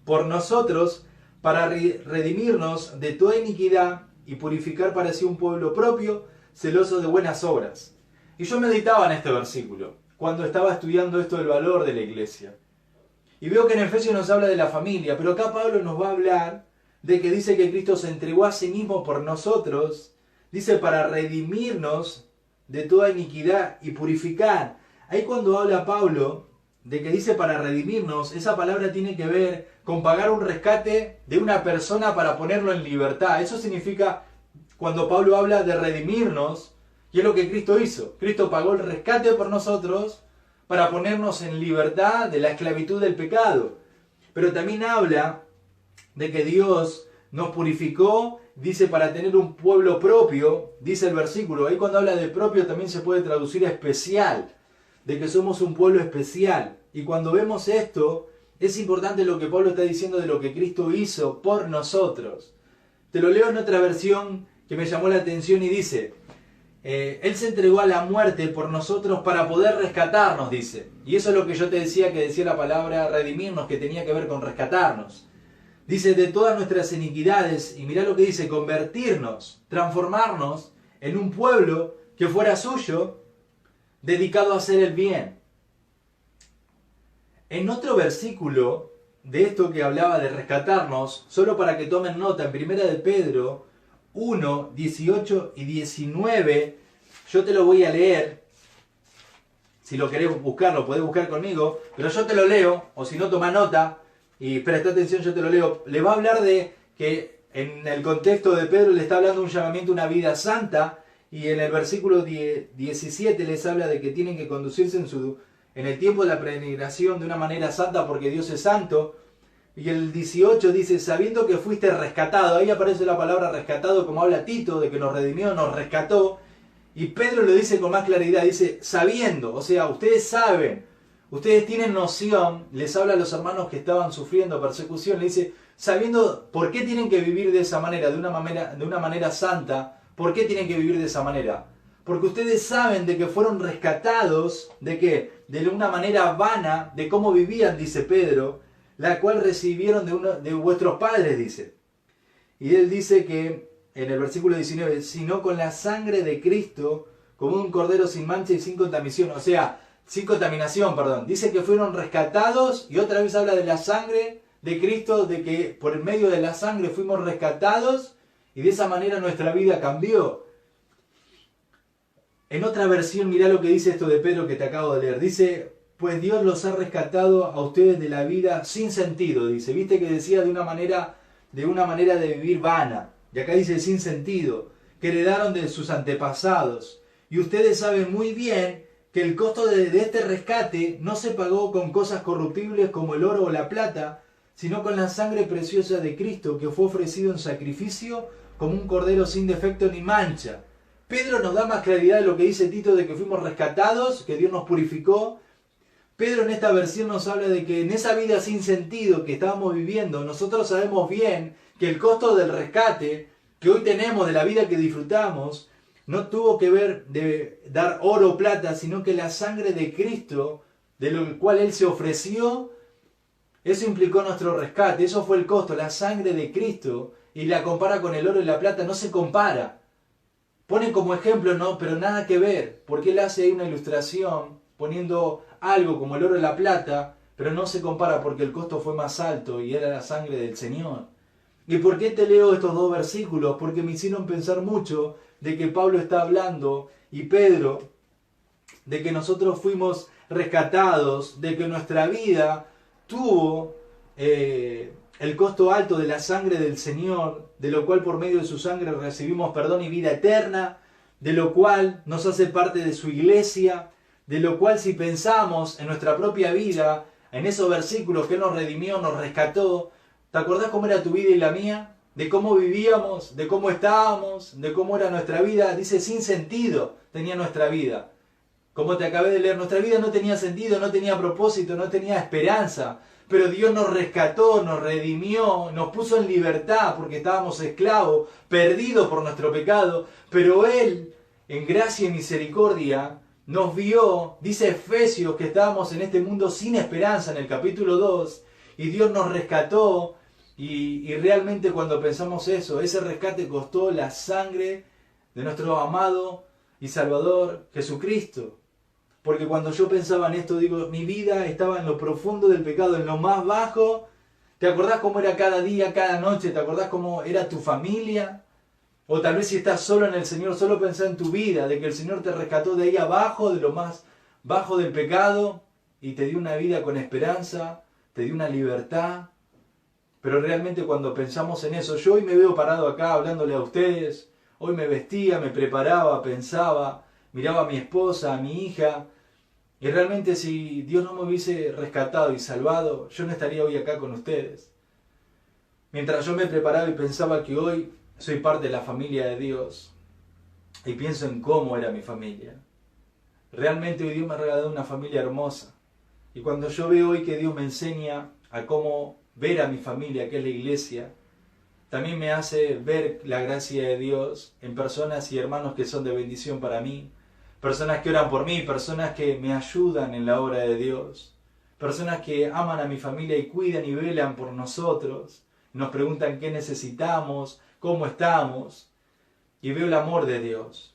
por nosotros para redimirnos de toda iniquidad y purificar para sí un pueblo propio, celoso de buenas obras. Y yo meditaba en este versículo, cuando estaba estudiando esto del valor de la iglesia. Y veo que en Efesios nos habla de la familia, pero acá Pablo nos va a hablar de que dice que Cristo se entregó a sí mismo por nosotros, dice para redimirnos de toda iniquidad y purificar. Ahí cuando habla Pablo de que dice para redimirnos, esa palabra tiene que ver con pagar un rescate de una persona para ponerlo en libertad. Eso significa cuando Pablo habla de redimirnos, y es lo que Cristo hizo. Cristo pagó el rescate por nosotros para ponernos en libertad de la esclavitud del pecado. Pero también habla de que Dios nos purificó, dice para tener un pueblo propio, dice el versículo. Ahí cuando habla de propio también se puede traducir a especial, de que somos un pueblo especial. Y cuando vemos esto, es importante lo que Pablo está diciendo de lo que Cristo hizo por nosotros. Te lo leo en otra versión que me llamó la atención y dice, Él se entregó a la muerte por nosotros para poder rescatarnos, dice. Y eso es lo que yo te decía, que decía la palabra redimirnos, que tenía que ver con rescatarnos. Dice, de todas nuestras iniquidades, y mirá lo que dice, convertirnos, transformarnos en un pueblo que fuera suyo, dedicado a hacer el bien. En otro versículo de esto que hablaba de rescatarnos, solo para que tomen nota, en 1 de Pedro 1, 18 y 19, yo te lo voy a leer. Si lo querés buscar, lo podés buscar conmigo, pero yo te lo leo, o si no, toma nota, y presta atención, yo te lo leo. Le va a hablar de que en el contexto de Pedro le está hablando de un llamamiento a una vida santa, y en el versículo 17 les habla de que tienen que conducirse en el tiempo de la peregrinación de una manera santa porque Dios es santo. Y el 18 dice, sabiendo que fuiste rescatado. Ahí aparece la palabra rescatado, como habla Tito, de que nos redimió, nos rescató. Y Pedro lo dice con más claridad, dice, sabiendo, o sea, ustedes saben, ustedes tienen noción, les habla a los hermanos que estaban sufriendo persecución, le dice, sabiendo por qué tienen que vivir de esa manera, de una manera santa. ¿Por qué tienen que vivir de esa manera? Porque ustedes saben de que fueron rescatados, ¿de qué? De una manera vana, de cómo vivían, dice Pedro, la cual recibieron de vuestros padres, dice. Y él dice que, en el versículo 19, sino con la sangre de Cristo, como un cordero sin mancha y sin contaminación, dice que fueron rescatados, y otra vez habla de la sangre de Cristo, de que por medio de la sangre fuimos rescatados, y de esa manera nuestra vida cambió. En otra versión, mirá lo que dice esto de Pedro que te acabo de leer. Dice, pues Dios los ha rescatado a ustedes de la vida sin sentido. Dice, viste que decía de una manera de vivir vana. Y acá dice sin sentido, que heredaron de sus antepasados. Y ustedes saben muy bien que el costo de este rescate no se pagó con cosas corruptibles como el oro o la plata, sino con la sangre preciosa de Cristo, que fue ofrecido en sacrificio como un cordero sin defecto ni mancha. Pedro nos da más claridad de lo que dice Tito, de que fuimos rescatados, que Dios nos purificó. Pedro en esta versión nos habla de que en esa vida sin sentido que estábamos viviendo, nosotros sabemos bien que el costo del rescate que hoy tenemos, de la vida que disfrutamos, no tuvo que ver de dar oro o plata, sino que la sangre de Cristo, de lo cual Él se ofreció, eso implicó nuestro rescate, eso fue el costo, la sangre de Cristo, y la compara con el oro y la plata, no se compara. Pone como ejemplo, no, pero nada que ver, porque Él hace ahí una ilustración poniendo algo como el oro y la plata, pero no se compara porque el costo fue más alto y era la sangre del Señor. ¿Y por qué te leo estos dos versículos? Porque me hicieron pensar mucho de que Pablo está hablando, y Pedro, de que nosotros fuimos rescatados, de que nuestra vida tuvo el costo alto de la sangre del Señor, de lo cual por medio de su sangre recibimos perdón y vida eterna, de lo cual nos hace parte de su iglesia, de lo cual si pensamos en nuestra propia vida, en esos versículos que Él nos redimió, nos rescató, ¿te acordás cómo era tu vida y la mía? De cómo vivíamos, de cómo estábamos, de cómo era nuestra vida. Dice, sin sentido tenía nuestra vida. Como te acabé de leer, nuestra vida no tenía sentido, no tenía propósito, no tenía esperanza. Pero Dios nos rescató, nos redimió, nos puso en libertad porque estábamos esclavos, perdidos por nuestro pecado. Pero Él, en gracia y misericordia, nos vio, dice Efesios, que estábamos en este mundo sin esperanza en el capítulo 2, y Dios nos rescató, Y realmente cuando pensamos eso, ese rescate costó la sangre de nuestro amado y Salvador Jesucristo. Porque cuando yo pensaba en esto, digo, mi vida estaba en lo profundo del pecado, en lo más bajo. ¿Te acordás cómo era cada día, cada noche? ¿Te acordás cómo era tu familia? O tal vez si estás solo en el Señor, solo pensá en tu vida, de que el Señor te rescató de ahí abajo, de lo más bajo del pecado, y te dio una vida con esperanza, te dio una libertad. Pero realmente cuando pensamos en eso, yo hoy me veo parado acá hablándole a ustedes, hoy me vestía, me preparaba, pensaba, miraba a mi esposa, a mi hija, y realmente si Dios no me hubiese rescatado y salvado, yo no estaría hoy acá con ustedes. Mientras yo me preparaba y pensaba que hoy soy parte de la familia de Dios, y pienso en cómo era mi familia. Realmente hoy Dios me ha regalado una familia hermosa. Y cuando yo veo hoy que Dios me enseña a cómo ver a mi familia, que es la iglesia, también me hace ver la gracia de Dios en personas y hermanos que son de bendición para mí, personas que oran por mí, personas que me ayudan en la obra de Dios, personas que aman a mi familia y cuidan y velan por nosotros, nos preguntan qué necesitamos, cómo estamos, y veo el amor de Dios.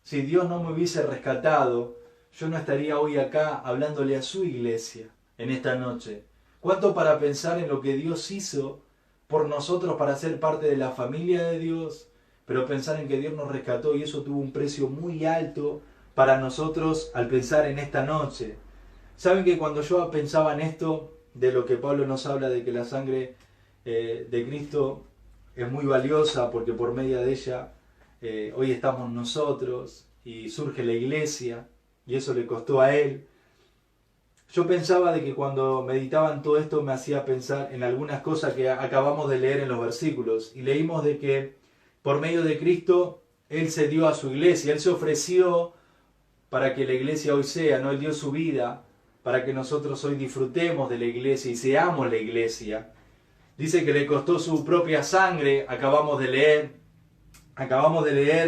Si Dios no me hubiese rescatado, yo no estaría hoy acá hablándole a su iglesia en esta noche. ¿Cuánto para pensar en lo que Dios hizo por nosotros para ser parte de la familia de Dios? Pero pensar en que Dios nos rescató y eso tuvo un precio muy alto para nosotros al pensar en esta noche. ¿Saben que cuando yo pensaba en esto, de lo que Pablo nos habla, de que la sangre de Cristo es muy valiosa porque por medio de ella hoy estamos nosotros y surge la iglesia y eso le costó a él? Yo pensaba de que cuando meditaba en todo esto me hacía pensar en algunas cosas que acabamos de leer en los versículos. Y leímos de que por medio de Cristo Él se dio a su iglesia, Él se ofreció para que la iglesia hoy sea, ¿no? Él dio su vida para que nosotros hoy disfrutemos de la iglesia y seamos la iglesia. Dice que le costó su propia sangre, acabamos de leer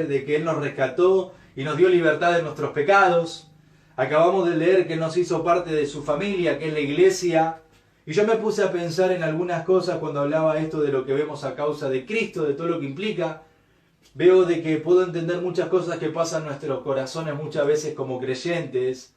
de que Él nos rescató y nos dio libertad de nuestros pecados. Acabamos de leer que nos hizo parte de su familia, que es la iglesia. Y yo me puse a pensar en algunas cosas cuando hablaba esto de lo que vemos a causa de Cristo, de todo lo que implica. Veo de que puedo entender muchas cosas que pasan en nuestros corazones muchas veces como creyentes.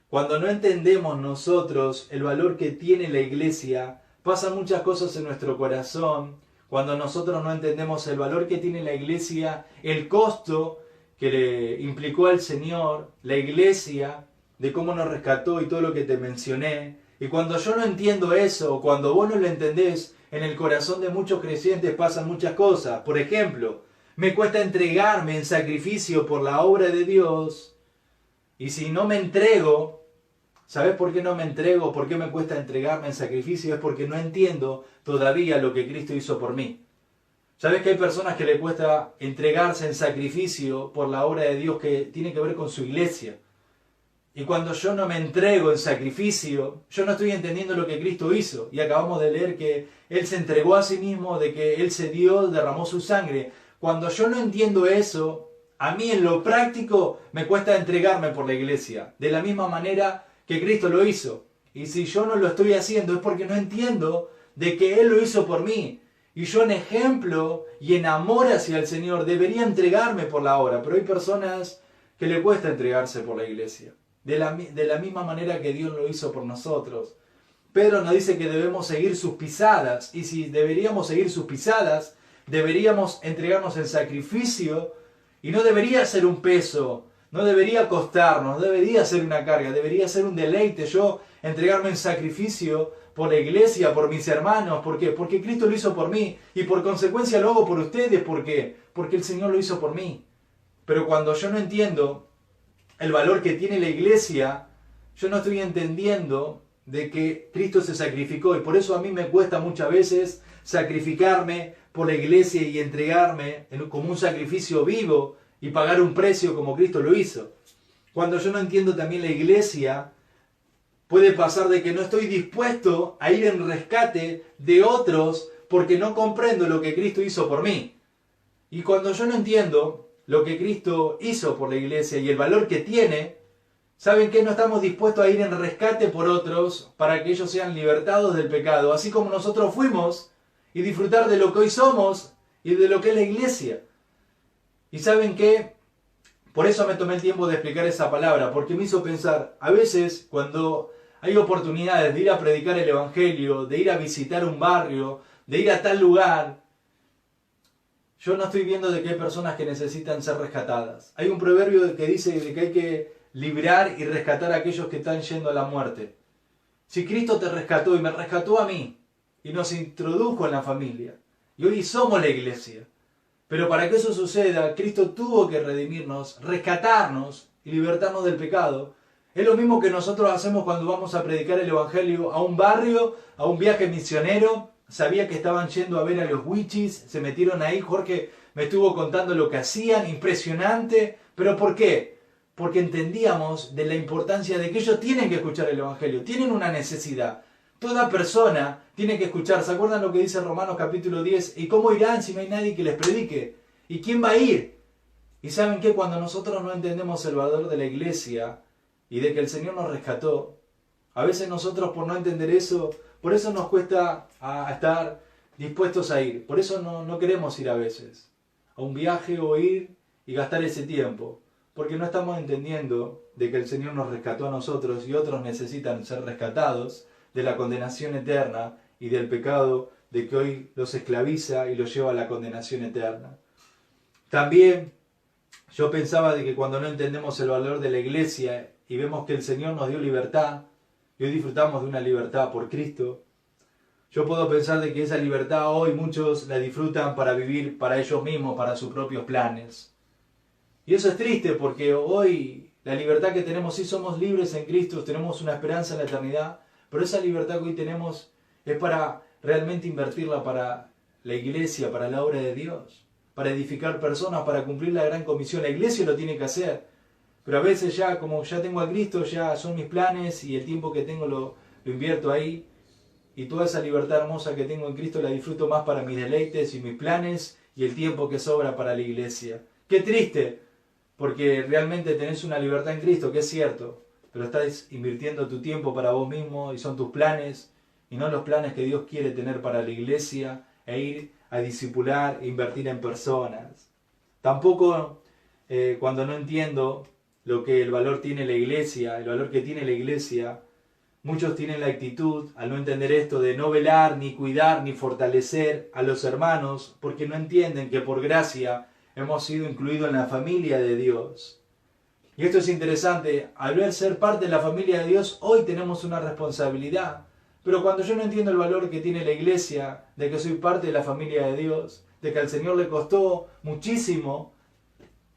Cuando no entendemos nosotros el valor que tiene la iglesia, pasan muchas cosas en nuestro corazón. Cuando nosotros no entendemos el valor que tiene la iglesia, el costo que le implicó al Señor, la iglesia, de cómo nos rescató y todo lo que te mencioné. Y cuando yo no entiendo eso, cuando vos no lo entendés, en el corazón de muchos creyentes pasan muchas cosas. Por ejemplo, me cuesta entregarme en sacrificio por la obra de Dios. Y si no me entrego, ¿sabés por qué no me entrego? ¿Por qué me cuesta entregarme en sacrificio? Es porque no entiendo todavía lo que Cristo hizo por mí. ¿Sabes que hay personas que le cuesta entregarse en sacrificio por la obra de Dios que tiene que ver con su iglesia? Y cuando yo no me entrego en sacrificio, yo no estoy entendiendo lo que Cristo hizo. Y acabamos de leer que Él se entregó a sí mismo, de que Él se dio, derramó su sangre. Cuando yo no entiendo eso, a mí en lo práctico me cuesta entregarme por la iglesia, de la misma manera que Cristo lo hizo. Y si yo no lo estoy haciendo es porque no entiendo de que Él lo hizo por mí. Y yo en ejemplo y en amor hacia el Señor debería entregarme por la obra. Pero hay personas que le cuesta entregarse por la iglesia. De la misma manera que Dios lo hizo por nosotros. Pedro nos dice que debemos seguir sus pisadas. Y si deberíamos seguir sus pisadas, deberíamos entregarnos en sacrificio. Y no debería ser un peso. No debería costarnos. No debería ser una carga. Debería ser un deleite yo entregarme en sacrificio por la iglesia, por mis hermanos. ¿Por qué? Porque Cristo lo hizo por mí. Y por consecuencia lo hago por ustedes. ¿Por qué? Porque el Señor lo hizo por mí. Pero cuando yo no entiendo el valor que tiene la iglesia, yo no estoy entendiendo de que Cristo se sacrificó. Y por eso a mí me cuesta muchas veces sacrificarme por la iglesia y entregarme como un sacrificio vivo y pagar un precio como Cristo lo hizo. Cuando yo no entiendo también la iglesia, puede pasar de que no estoy dispuesto a ir en rescate de otros porque no comprendo lo que Cristo hizo por mí. Y cuando yo no entiendo lo que Cristo hizo por la iglesia y el valor que tiene, ¿saben qué? No estamos dispuestos a ir en rescate por otros para que ellos sean libertados del pecado. Así como nosotros fuimos y disfrutar de lo que hoy somos y de lo que es la iglesia. ¿Y saben qué? Por eso me tomé el tiempo de explicar esa palabra, porque me hizo pensar, a veces cuando hay oportunidades de ir a predicar el Evangelio, de ir a visitar un barrio, de ir a tal lugar, yo no estoy viendo de que hay personas que necesitan ser rescatadas. Hay un proverbio que dice de que hay que librar y rescatar a aquellos que están yendo a la muerte. Si Cristo te rescató y me rescató a mí, y nos introdujo en la familia, y hoy somos la iglesia, pero para que eso suceda, Cristo tuvo que redimirnos, rescatarnos y libertarnos del pecado. Es lo mismo que nosotros hacemos cuando vamos a predicar el Evangelio a un barrio, a un viaje misionero. Sabía que estaban yendo a ver a los wichis, se metieron ahí, Jorge me estuvo contando lo que hacían, impresionante. ¿Pero por qué? Porque entendíamos de la importancia de que ellos tienen que escuchar el Evangelio, tienen una necesidad. Toda persona tiene que escuchar. ¿Se acuerdan lo que dice Romanos capítulo 10? ¿Y cómo irán si no hay nadie que les predique? ¿Y quién va a ir? Y ¿saben qué? Cuando nosotros no entendemos el valor de la iglesia y de que el Señor nos rescató, a veces nosotros por no entender eso, por eso nos cuesta a estar dispuestos a ir. Por eso no queremos ir a veces a un viaje o ir y gastar ese tiempo. Porque no estamos entendiendo de que el Señor nos rescató a nosotros y otros necesitan ser rescatados de la condenación eterna y del pecado de que hoy los esclaviza y los lleva a la condenación eterna. También yo pensaba de que cuando no entendemos el valor de la iglesia y vemos que el Señor nos dio libertad, y hoy disfrutamos de una libertad por Cristo, yo puedo pensar de que esa libertad hoy muchos la disfrutan para vivir para ellos mismos, para sus propios planes. Y eso es triste porque hoy la libertad que tenemos, sí somos libres en Cristo, tenemos una esperanza en la eternidad, pero esa libertad que hoy tenemos es para realmente invertirla para la iglesia, para la obra de Dios, para edificar personas, para cumplir la gran comisión. La iglesia lo tiene que hacer, pero a veces ya, como ya tengo a Cristo, ya son mis planes y el tiempo que tengo lo invierto ahí, y toda esa libertad hermosa que tengo en Cristo la disfruto más para mis deleites y mis planes y el tiempo que sobra para la iglesia. ¡Qué triste! Porque realmente tenés una libertad en Cristo, que es cierto, pero estás invirtiendo tu tiempo para vos mismo y son tus planes y no los planes que Dios quiere tener para la iglesia e ir a discipular e invertir en personas. Tampoco cuando no entiendo lo que el valor tiene la iglesia, el valor que tiene la iglesia, muchos tienen la actitud, al no entender esto, de no velar, ni cuidar, ni fortalecer a los hermanos, porque no entienden que por gracia hemos sido incluidos en la familia de Dios. Y esto es interesante, al ver ser parte de la familia de Dios, hoy tenemos una responsabilidad. Pero cuando yo no entiendo el valor que tiene la iglesia, de que soy parte de la familia de Dios, de que al Señor le costó muchísimo,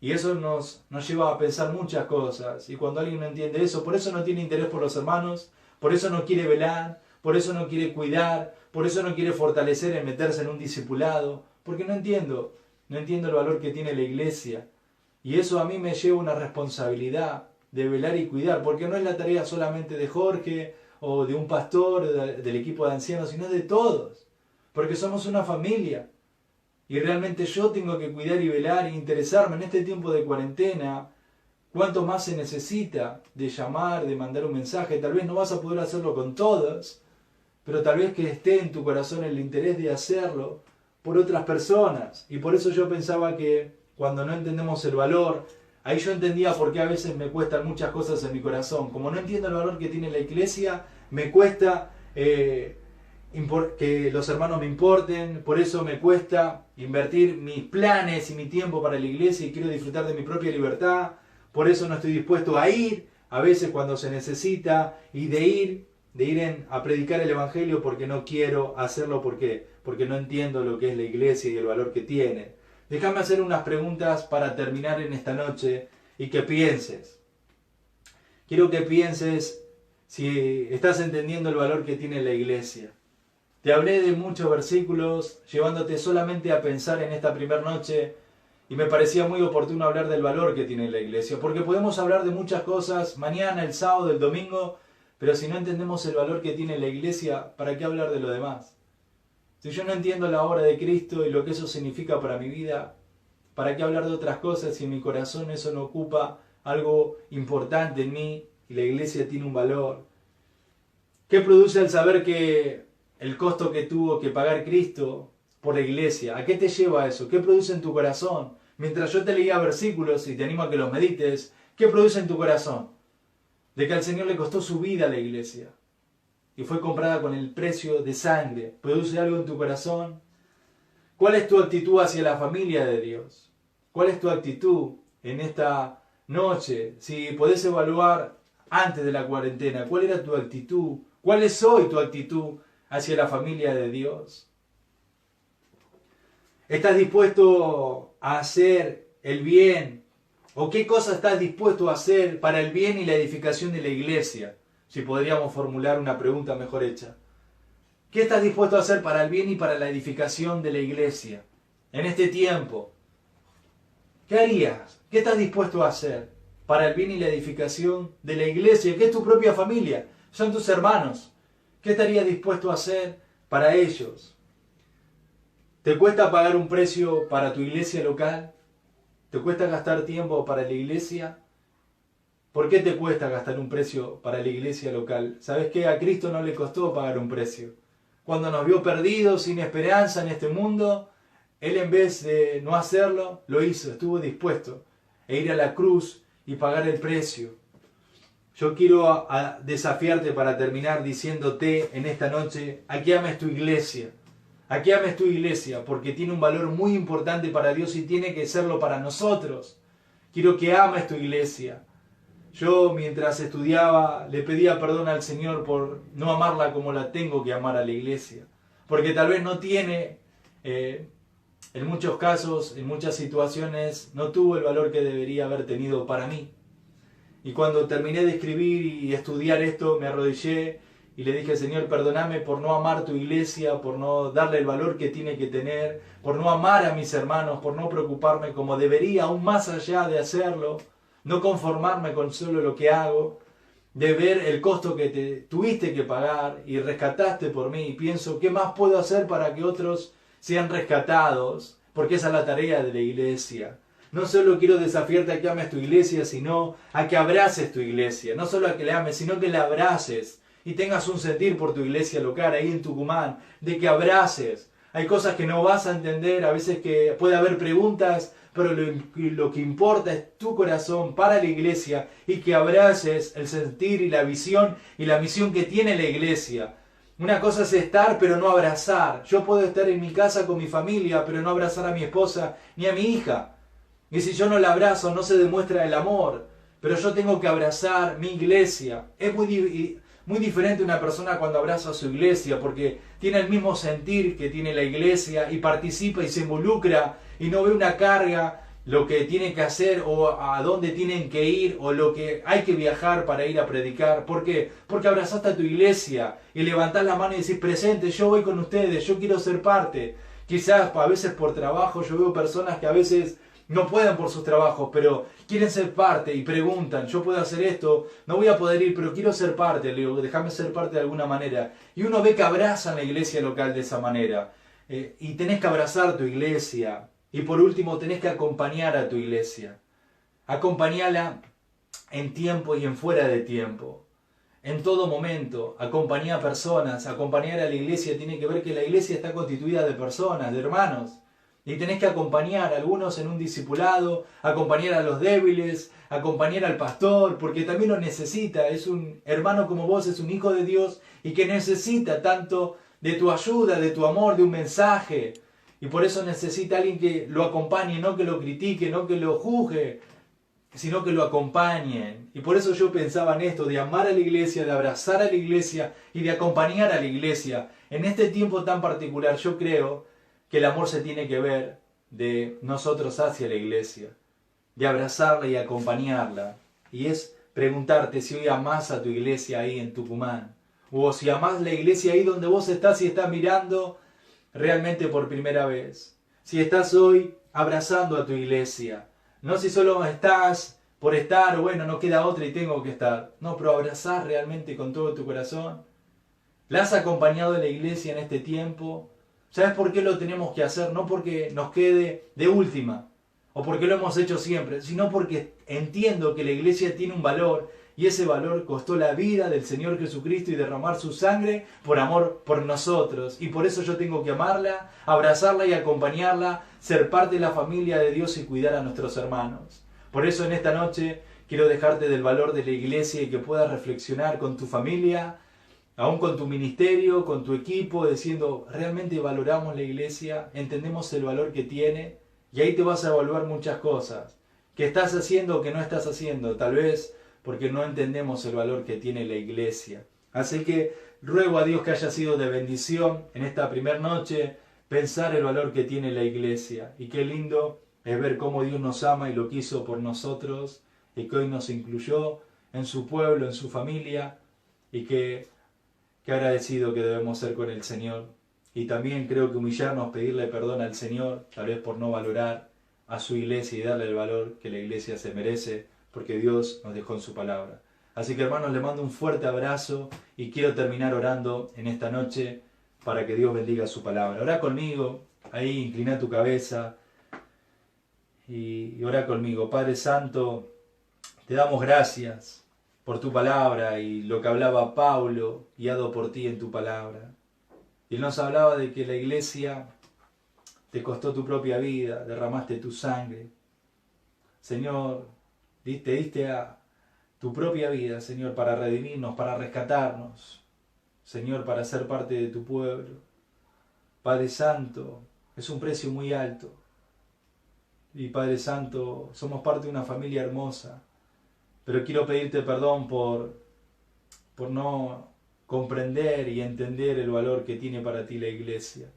y eso nos lleva a pensar muchas cosas. Y cuando alguien no entiende eso, por eso no tiene interés por los hermanos, por eso no quiere velar, por eso no quiere cuidar, por eso no quiere fortalecer en meterse en un discipulado, porque no entiendo el valor que tiene la iglesia. Y eso a mí me lleva una responsabilidad de velar y cuidar, porque no es la tarea solamente de Jorge o de un pastor del equipo de ancianos, sino de todos, porque somos una familia. Y realmente yo tengo que cuidar y velar e interesarme en este tiempo de cuarentena. ¿Cuánto más se necesita de llamar, de mandar un mensaje? Tal vez no vas a poder hacerlo con todos, pero tal vez que esté en tu corazón el interés de hacerlo por otras personas. Y por eso yo pensaba que cuando no entendemos el valor, ahí yo entendía por qué a veces me cuestan muchas cosas en mi corazón. Como no entiendo el valor que tiene la iglesia, me cuesta que los hermanos me importen, por eso me cuesta invertir mis planes y mi tiempo para la iglesia y quiero disfrutar de mi propia libertad. Por eso no estoy dispuesto a ir a veces cuando se necesita y de ir a predicar el Evangelio porque no quiero hacerlo. ¿Por qué? Porque no entiendo lo que es la iglesia y el valor que tiene. Déjame hacer unas preguntas para terminar en esta noche y que pienses. Quiero que pienses si estás entendiendo el valor que tiene la iglesia. Te hablé de muchos versículos, llevándote solamente a pensar en esta primera noche, y me parecía muy oportuno hablar del valor que tiene la iglesia, porque podemos hablar de muchas cosas mañana, el sábado, el domingo, pero si no entendemos el valor que tiene la iglesia, ¿para qué hablar de lo demás? Si yo no entiendo la obra de Cristo y lo que eso significa para mi vida, ¿para qué hablar de otras cosas si en mi corazón eso no ocupa algo importante en mí y la iglesia tiene un valor? ¿Qué produce al saber que el costo que tuvo que pagar Cristo por la iglesia? ¿A qué te lleva eso? ¿Qué produce en tu corazón? Mientras yo te leía versículos y te animo a que los medites, ¿qué produce en tu corazón? De que al Señor le costó su vida a la iglesia y fue comprada con el precio de sangre. ¿Produce algo en tu corazón? ¿Cuál es tu actitud hacia la familia de Dios? ¿Cuál es tu actitud en esta noche? Si podés evaluar antes de la cuarentena, ¿cuál era tu actitud? ¿Cuál es hoy tu actitud hacia la familia de Dios? ¿Estás dispuesto a hacer el bien? ¿O qué cosa estás dispuesto a hacer para el bien y la edificación de la iglesia? Si podríamos formular una pregunta mejor hecha. ¿Qué estás dispuesto a hacer para el bien y para la edificación de la iglesia en este tiempo? ¿Qué harías? ¿Qué estás dispuesto a hacer para el bien y la edificación de la iglesia? ¿Qué es tu propia familia? Son tus hermanos. ¿Qué estarías dispuesto a hacer para ellos? ¿Te cuesta pagar un precio para tu iglesia local? ¿Te cuesta gastar tiempo para la iglesia? ¿Por qué te cuesta gastar un precio para la iglesia local? ¿Sabes qué? A Cristo no le costó pagar un precio. Cuando nos vio perdidos, sin esperanza en este mundo, Él en vez de no hacerlo, lo hizo, estuvo dispuesto a ir a la cruz y pagar el precio. Yo quiero desafiarte para terminar diciéndote en esta noche, a que ames tu iglesia. A que ames tu iglesia, porque tiene un valor muy importante para Dios y tiene que serlo para nosotros. Quiero que ames tu iglesia. Yo mientras estudiaba le pedía perdón al Señor por no amarla como la tengo que amar a la iglesia. Porque tal vez no tiene, en muchos casos, en muchas situaciones, no tuvo el valor que debería haber tenido para mí. Y cuando terminé de escribir y estudiar esto, me arrodillé y le dije, Señor, perdóname por no amar tu iglesia, por no darle el valor que tiene que tener, por no amar a mis hermanos, por no preocuparme como debería, aún más allá de hacerlo. No conformarme con solo lo que hago, de ver el costo que te tuviste que pagar y rescataste por mí. Y pienso, ¿qué más puedo hacer para que otros sean rescatados? Porque esa es la tarea de la iglesia. No solo quiero desafiarte a que ames tu iglesia, sino a que abraces tu iglesia. No solo a que la ames, sino que la abraces. Y tengas un sentir por tu iglesia local, ahí en Tucumán, de que abraces. Hay cosas que no vas a entender, a veces que puede haber preguntas, pero lo que importa es tu corazón para la iglesia y que abraces el sentir y la visión y la misión que tiene la iglesia. Una cosa es estar, pero no abrazar. Yo puedo estar en mi casa con mi familia, pero no abrazar a mi esposa ni a mi hija. Y si yo no la abrazo, no se demuestra el amor. Pero yo tengo que abrazar mi iglesia. Es muy diferente una persona cuando abraza a su iglesia, porque tiene el mismo sentir que tiene la iglesia y participa y se involucra y no ve una carga, lo que tiene que hacer o a dónde tienen que ir o lo que hay que viajar para ir a predicar. ¿Por qué? Porque abrazaste a tu iglesia y levantás la mano y decís, presente, yo voy con ustedes, yo quiero ser parte. Quizás a veces por trabajo, yo veo personas que a veces no pueden por sus trabajos, pero quieren ser parte y preguntan, yo puedo hacer esto, no voy a poder ir, pero quiero ser parte, le digo, déjame ser parte de alguna manera. Y uno ve que abrazan la iglesia local de esa manera. Y tenés que abrazar tu iglesia. Y por último, tenés que acompañar a tu iglesia. Acompañala en tiempo y en fuera de tiempo. En todo momento, acompañá a personas. Acompañar a la iglesia tiene que ver que la iglesia está constituida de personas, de hermanos. Y tenés que acompañar a algunos en un discipulado, acompañar a los débiles, acompañar al pastor, porque también lo necesita. Es un hermano como vos, es un hijo de Dios y que necesita tanto de tu ayuda, de tu amor, de un mensaje. Y por eso necesita alguien que lo acompañe, no que lo critique, no que lo juzgue, sino que lo acompañen. Y por eso yo pensaba en esto, de amar a la iglesia, de abrazar a la iglesia y de acompañar a la iglesia. En este tiempo tan particular yo creo que el amor se tiene que ver de nosotros hacia la iglesia, de abrazarla y acompañarla. Y es preguntarte si hoy amás a tu iglesia ahí en Tucumán, o si amás la iglesia ahí donde vos estás y estás mirando realmente por primera vez. Si estás hoy abrazando a tu iglesia, no si solo estás por estar, o bueno, no queda otra y tengo que estar. No, pero abrazar realmente con todo tu corazón. ¿La has acompañado a la iglesia en este tiempo? ¿Sabes por qué lo tenemos que hacer? No porque nos quede de última, o porque lo hemos hecho siempre, sino porque entiendo que la iglesia tiene un valor Y ese valor costó la vida del Señor Jesucristo y derramar su sangre por amor por nosotros. Y por eso yo tengo que amarla, abrazarla y acompañarla, ser parte de la familia de Dios y cuidar a nuestros hermanos. Por eso en esta noche quiero dejarte del valor de la iglesia y que puedas reflexionar con tu familia, aún con tu ministerio, con tu equipo, diciendo, ¿realmente valoramos la iglesia? ¿Entendemos el valor que tiene? Y ahí te vas a evaluar muchas cosas. ¿Qué estás haciendo o qué no estás haciendo? Tal vez porque no entendemos el valor que tiene la iglesia. Así que ruego a Dios que haya sido de bendición en esta primera noche, pensar el valor que tiene la iglesia. Y qué lindo es ver cómo Dios nos ama y lo quiso por nosotros, y que hoy nos incluyó en su pueblo, en su familia, y que agradecido que debemos ser con el Señor. Y también creo que humillarnos, pedirle perdón al Señor, tal vez por no valorar a su iglesia y darle el valor que la iglesia se merece, porque Dios nos dejó en su palabra. Así que hermanos, les mando un fuerte abrazo y quiero terminar orando en esta noche para que Dios bendiga su palabra. Orá conmigo, ahí inclina tu cabeza y orá conmigo. Padre Santo, te damos gracias por tu palabra y lo que hablaba Pablo, guiado por ti en tu palabra. Y él nos hablaba de que la iglesia te costó tu propia vida, derramaste tu sangre. Señor, te diste a tu propia vida, Señor, para redimirnos, para rescatarnos. Señor, para ser parte de tu pueblo. Padre Santo, es un precio muy alto. Y Padre Santo, somos parte de una familia hermosa. Pero quiero pedirte perdón por no comprender y entender el valor que tiene para ti la iglesia.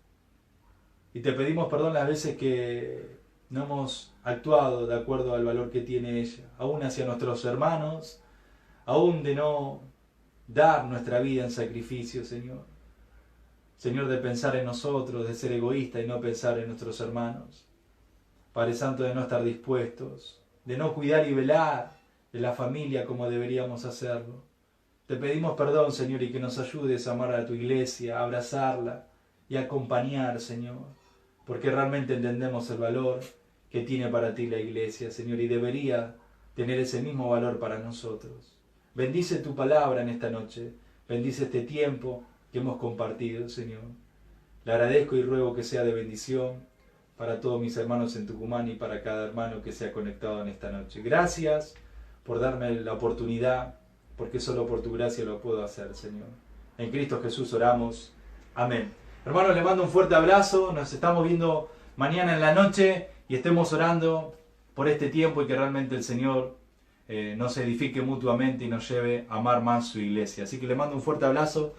Y te pedimos perdón las veces que no hemos actuado de acuerdo al valor que tiene ella, aún hacia nuestros hermanos, aún de no dar nuestra vida en sacrificio, Señor. Señor, de pensar en nosotros, de ser egoísta y no pensar en nuestros hermanos. Padre Santo, de no estar dispuestos, de no cuidar y velar de la familia como deberíamos hacerlo. Te pedimos perdón, Señor, y que nos ayudes a amar a tu iglesia, a abrazarla y a acompañar, Señor, porque realmente entendemos el valor que tiene para ti la iglesia, Señor, y debería tener ese mismo valor para nosotros. Bendice tu palabra en esta noche, bendice este tiempo que hemos compartido, Señor. Le agradezco y ruego que sea de bendición para todos mis hermanos en Tucumán y para cada hermano que se ha conectado en esta noche. Gracias por darme la oportunidad, porque solo por tu gracia lo puedo hacer, Señor. En Cristo Jesús oramos. Amén. Hermanos, les mando un fuerte abrazo. Nos estamos viendo mañana en la noche y estemos orando por este tiempo y que realmente el Señor nos edifique mutuamente y nos lleve a amar más su iglesia. Así que les mando un fuerte abrazo.